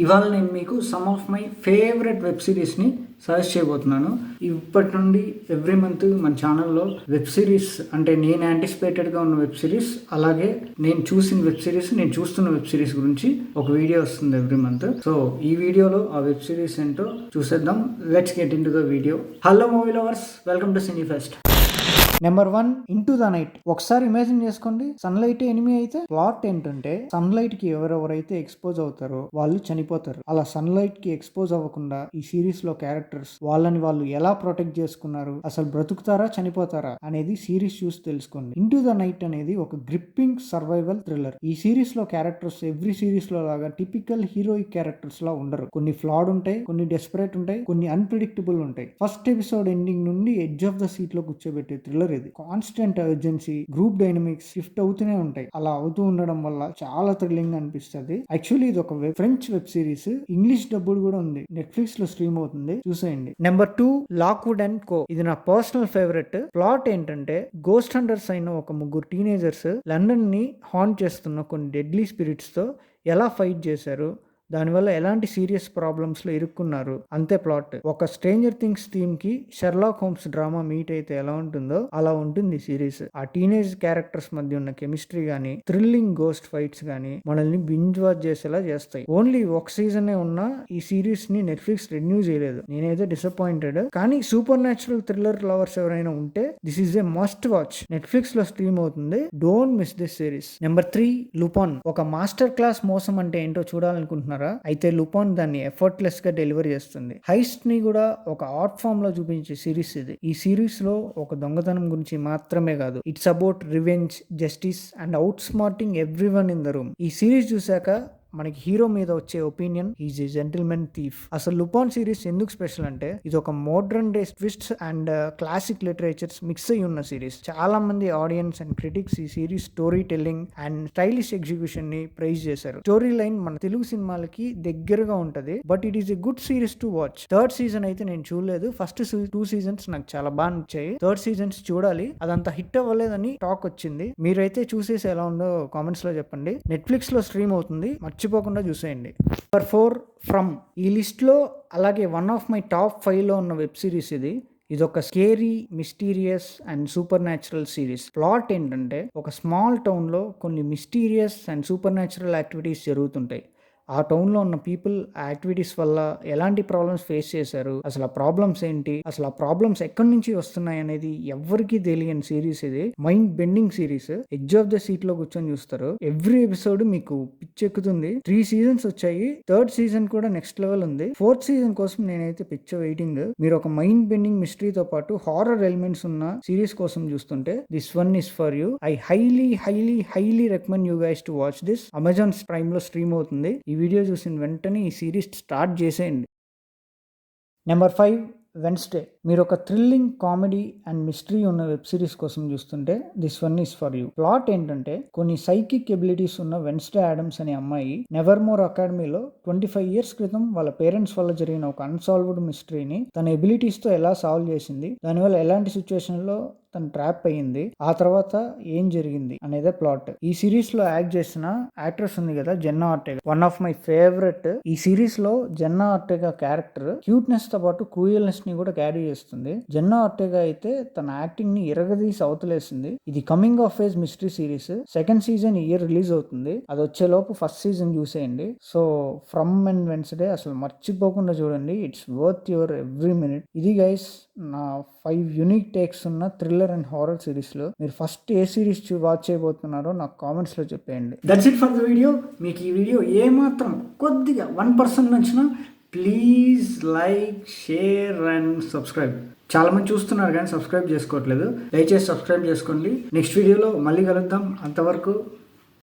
ఇవాళ నేను మీకు some of my favourite web సిరీస్ని సజెస్ట్ చేయబోతున్నాను. ఇప్పటి నుండి ఎవ్రీ మంత్ మన ఛానల్లో వెబ్ సిరీస్ అంటే నేను యాంటిసిపేటెడ్గా ఉన్న వెబ్ సిరీస్, అలాగే నేను చూసిన వెబ్ సిరీస్, నేను చూస్తున్న వెబ్ సిరీస్ గురించి ఒక వీడియో వస్తుంది ఎవ్రీ మంత్. సో ఈ వీడియోలో ఆ వెబ్ సిరీస్ ఏంటో చూసేద్దాం. Let's get in to the video. Hello movie lovers, welcome to cine pest. Number 1, into the night. ఒకసారి ఇమాజిన్ చేసుకోండి, సన్లైట్ ఎనిమి అయితే ప్లాట్ ఏంటంటే సన్లైట్ కి ఎవరెవరైతే ఎక్స్పోజ్ అవుతారో వాళ్ళు చనిపోతారు. అలా సన్లైట్ కి ఎక్స్పోజ్ అవ్వకుండా ఈ సిరీస్ లో క్యారెక్టర్స్ వాళ్ళని వాళ్ళు ఎలా ప్రొటెక్ట్ చేసుకున్నారు, అసలు బ్రతుకుతారా చనిపోతారా అనేది సిరీస్ చూసి తెలుసుకోండి. ఇంటూ ద నైట్ అనేది ఒక గ్రిప్పింగ్ సర్వైవల్ థ్రిల్లర్. ఈ సిరీస్ లో క్యారెక్టర్స్ ఎవ్రీ సిరీస్ లో లాగా టిపికల్ హీరోయిక్ క్యారెక్టర్స్ లా ఉండరు. కొన్ని ఫ్లాడ్ ఉంటాయి, కొన్ని డెస్పరేట్ ఉంటాయి, కొన్ని అన్ప్రిడిక్టబుల్ ఉంటాయి. ఫస్ట్ ఎపిసోడ్ ఎండింగ్ నుండి ఎడ్జ్ ఆఫ్ ద సీట్ లో కూర్చోబెట్టే థ్రిల్లర్ ఇది. Constant urgency, group dynamics shift అవుతూనే ఉంటాయి. అలా అవుతూ ఉండడం వల్ల చాలా థ్రిల్లింగ్ అనిపిస్తుంది. యాక్చువల్లీ ఇది ఒక French web series, English dubbed కూడా ఉంది, నెట్ఫ్లిక్స్ లో స్ట్రీమ్ అవుతుంది, చూసేయండి. Number 2, Lockwood and co. ఇది నా పర్సనల్ ఫేవరెట్. ప్లాట్ ఏంటంటే గోస్ట్ హంటర్స్ అయిన ఒక ముగ్గురు టీనేజర్స్ లండన్ ని హాంట్ చేస్తున్న కొన్ని డెడ్లీ స్పిరిట్స్ తో ఎలా ఫైట్ చేశారు, దానివల్ల ఎలాంటి సీరియస్ ప్రాబ్లమ్స్ లో ఇరుక్కున్నారు, అంతే ప్లాట్. ఒక స్ట్రేంజర్ థింగ్స్ థీమ్ కి షెర్లాక్ హోమ్స్ డ్రామా మీట్ అయితే ఎలా ఉంటుందో అలా ఉంటుంది సిరీస్. ఆ టీనేజ్ క్యారెక్టర్స్ మధ్య ఉన్న కెమిస్ట్రీ గానీ, థ్రిల్లింగ్ గోస్ట్ ఫైట్స్ గానీ మనల్ని బింజ్ వాచ్ చేసేలా చేస్తాయి. ఓన్లీ ఒక సీజనే ఉన్న ఈ సిరీస్ ని నెట్ఫ్లిక్స్ రెన్యూ చేయలేదు. నేనైతే డిసప్పాయింటెడ్. కానీ సూపర్ న్యాచురల్ థ్రిల్లర్ లవర్స్ ఎవరైనా ఉంటే this is a must watch. Netflix లో స్ట్రీమ్ అవుతుంది, don't miss this series. Number 3, లుపాన్. ఒక మాస్టర్ క్లాస్ మోసం అంటే ఏంటో చూడాలనుకుంటున్నారా? అయితే లుపాన్ దాన్ని ఎఫర్ట్లెస్ గా డెలివర్ చేస్తుంది. హైస్ట్ ని కూడా ఒక ఆర్ట్ ఫామ్ లో చూపించే సిరీస్ ఇది. ఈ సిరీస్ లో ఒక దొంగతనం గురించి మాత్రమే కాదు, it's about revenge, justice and outsmarting everyone in the room. ఈ సిరీస్ చూసాక మనకి హీరో మీద వచ్చే opinion, is a gentleman thief. అసలు లుపాన్ సిరీస్ ఎందుకు స్పెషల్ అంటే ఇది ఒక modern day twist and classic literatures mix అయి ఉన్న సిరీస్. చాలా మంది ఆడియన్స్ అండ్ క్రిటిక్స్ ఈ series story telling and stylish execution ని ప్రైజ్ చేశారు. స్టోరీ లైన్ మన తెలుగు సినిమాలకి దగ్గరగా ఉంటది, but it is a good series to watch. Third season అయితే నేను చూడలేదు, ఫస్ట్ 2 సీజన్స్ నాకు చాలా బాగా నచ్చాయి. థర్డ్ సీజన్స్ చూడాలి, అదంతా హిట్ అవ్వలేదని టాక్ వచ్చింది. మీరైతే చూసేసి ఎలా ఉందో కామెంట్స్ లో చెప్పండి. నెట్ఫ్లిక్స్ లో స్ట్రీమ్ అవుతుంది, మర్చిపోకుండా చూసేయండి. Number 4, from. ఈ లిస్ట్ లో అలాగే వన్ ఆఫ్ మై టాప్ 5 లో ఉన్న వెబ్ సిరీస్ ఇది. ఇదొక scary, mysterious and super natural series. Plot ఏంటంటే ఒక స్మాల్ టౌన్ లో కొన్ని mysterious and super natural activities జరుగుతుంటాయి. ఆ టౌన్లో ఉన్న పీపుల్ ఆ యాక్టివిటీస్ వల్ల ఎలాంటి ప్రాబ్లమ్స్ ఫేస్ చేశారు, అసలు ఆ ప్రాబ్లమ్స్ ఏంటి, అసలు ఆ ప్రాబ్లమ్స్ ఎక్కడి నుంచి వస్తున్నాయి అనేది ఎవ్వరికీ తెలియని సిరీస్ ఇది. Mind bending series. Edge of the seat లో కూర్చొని చూస్తారు. ఎవ్రీ ఎపిసోడ్ మీకు పిచ్చెక్కుతుంది. 3 సీజన్స్ వచ్చాయి, థర్డ్ సీజన్ కూడా నెక్స్ట్ లెవెల్ ఉంది. ఫోర్త్ సీజన్ కోసం నేనైతే పిచ్చ వెయిటింగ్. మీరు ఒక మైండ్ బెండింగ్ మిస్టరీతో పాటు హారర్ ఎలిమెంట్స్ ఉన్న సిరీస్ కోసం చూస్తుంటే this one is for you. I highly recommend you guys to watch this. Amazon prime లో స్ట్రీమ్ అవుతుంది. ఈ వీడియో చూసిన వెంటనే ఈ సిరీస్ స్టార్ట్ చేసేయండి. Number 5, Wednesday. మీరు ఒక థ్రిల్లింగ్ కామెడీ అండ్ మిస్టరీ ఉన్న వెబ్ సిరీస్ కోసం చూస్తుంటే this one is for you. Plot ఏంటంటే కొన్ని సైకిక్ ఎబిలిటీస్ ఉన్న వెన్స్డే ఆడమ్స్ అనే అమ్మాయి నెవర్మోర్ అకాడమీలో 25 years క్రితం వాళ్ళ పేరెంట్స్ వల్ల జరిగిన ఒక అన్సాల్వ్డ్ మిస్టరీని తన ఎబిలిటీస్ తో ఎలా సాల్వ్ చేసింది, దానివల్ల ఎలాంటి సిచ్యువేషన్ లో తను ట్రాప్ అయ్యింది, ఆ తర్వాత ఏం జరిగింది అనేదే ప్లాట్. ఈ సిరీస్ లో యాక్ట్ చేసిన యాక్ట్రెస్ ఉంది కదా, Jenna Ortega, one of my favourite. ఈ సిరీస్ లో జెన్నా ఆర్టెగా క్యారెక్టర్ క్యూట్నెస్ తో పాటు క్రూయల్నెస్ ని కూడా క్యారీ చేస్తుంది. జెన్నా ఆర్టెగా అయితే తన యాక్టింగ్ ని ఇరగదీసి అవతలేసింది. ఇది coming of age mystery series. Second season ఈ ఇయర్ రిలీజ్ అవుతుంది. అది వచ్చేలోపు ఫస్ట్ సీజన్ చూసేయండి. సో ఫ్రమ్ అండ్ వెన్స్డే అసలు మర్చిపోకుండా చూడండి, it's worth your every minute. ఇది గైస్ నా 5 యూనిక్ టేక్స్ ఉన్న థ్రిల్లర్ అండ్ హారర్ సిరీస్ లో మీరు ఫస్ట్ ఏ సిరీస్ వాచ్ చేయబోతున్నారో నాకు కామెంట్స్ లో చెప్పేయండి. That's it for the video. మీకు ఈ వీడియో ఏమాత్రం కొద్దిగా 1% నచ్చినా please like, share and subscribe. చాలా మంది చూస్తున్నారు కానీ సబ్స్క్రైబ్ చేసుకోవట్లేదు. దయచేసి సబ్స్క్రైబ్ చేసుకోండి. నెక్స్ట్ వీడియోలో మళ్ళీ కలుద్దాం. అంతవరకు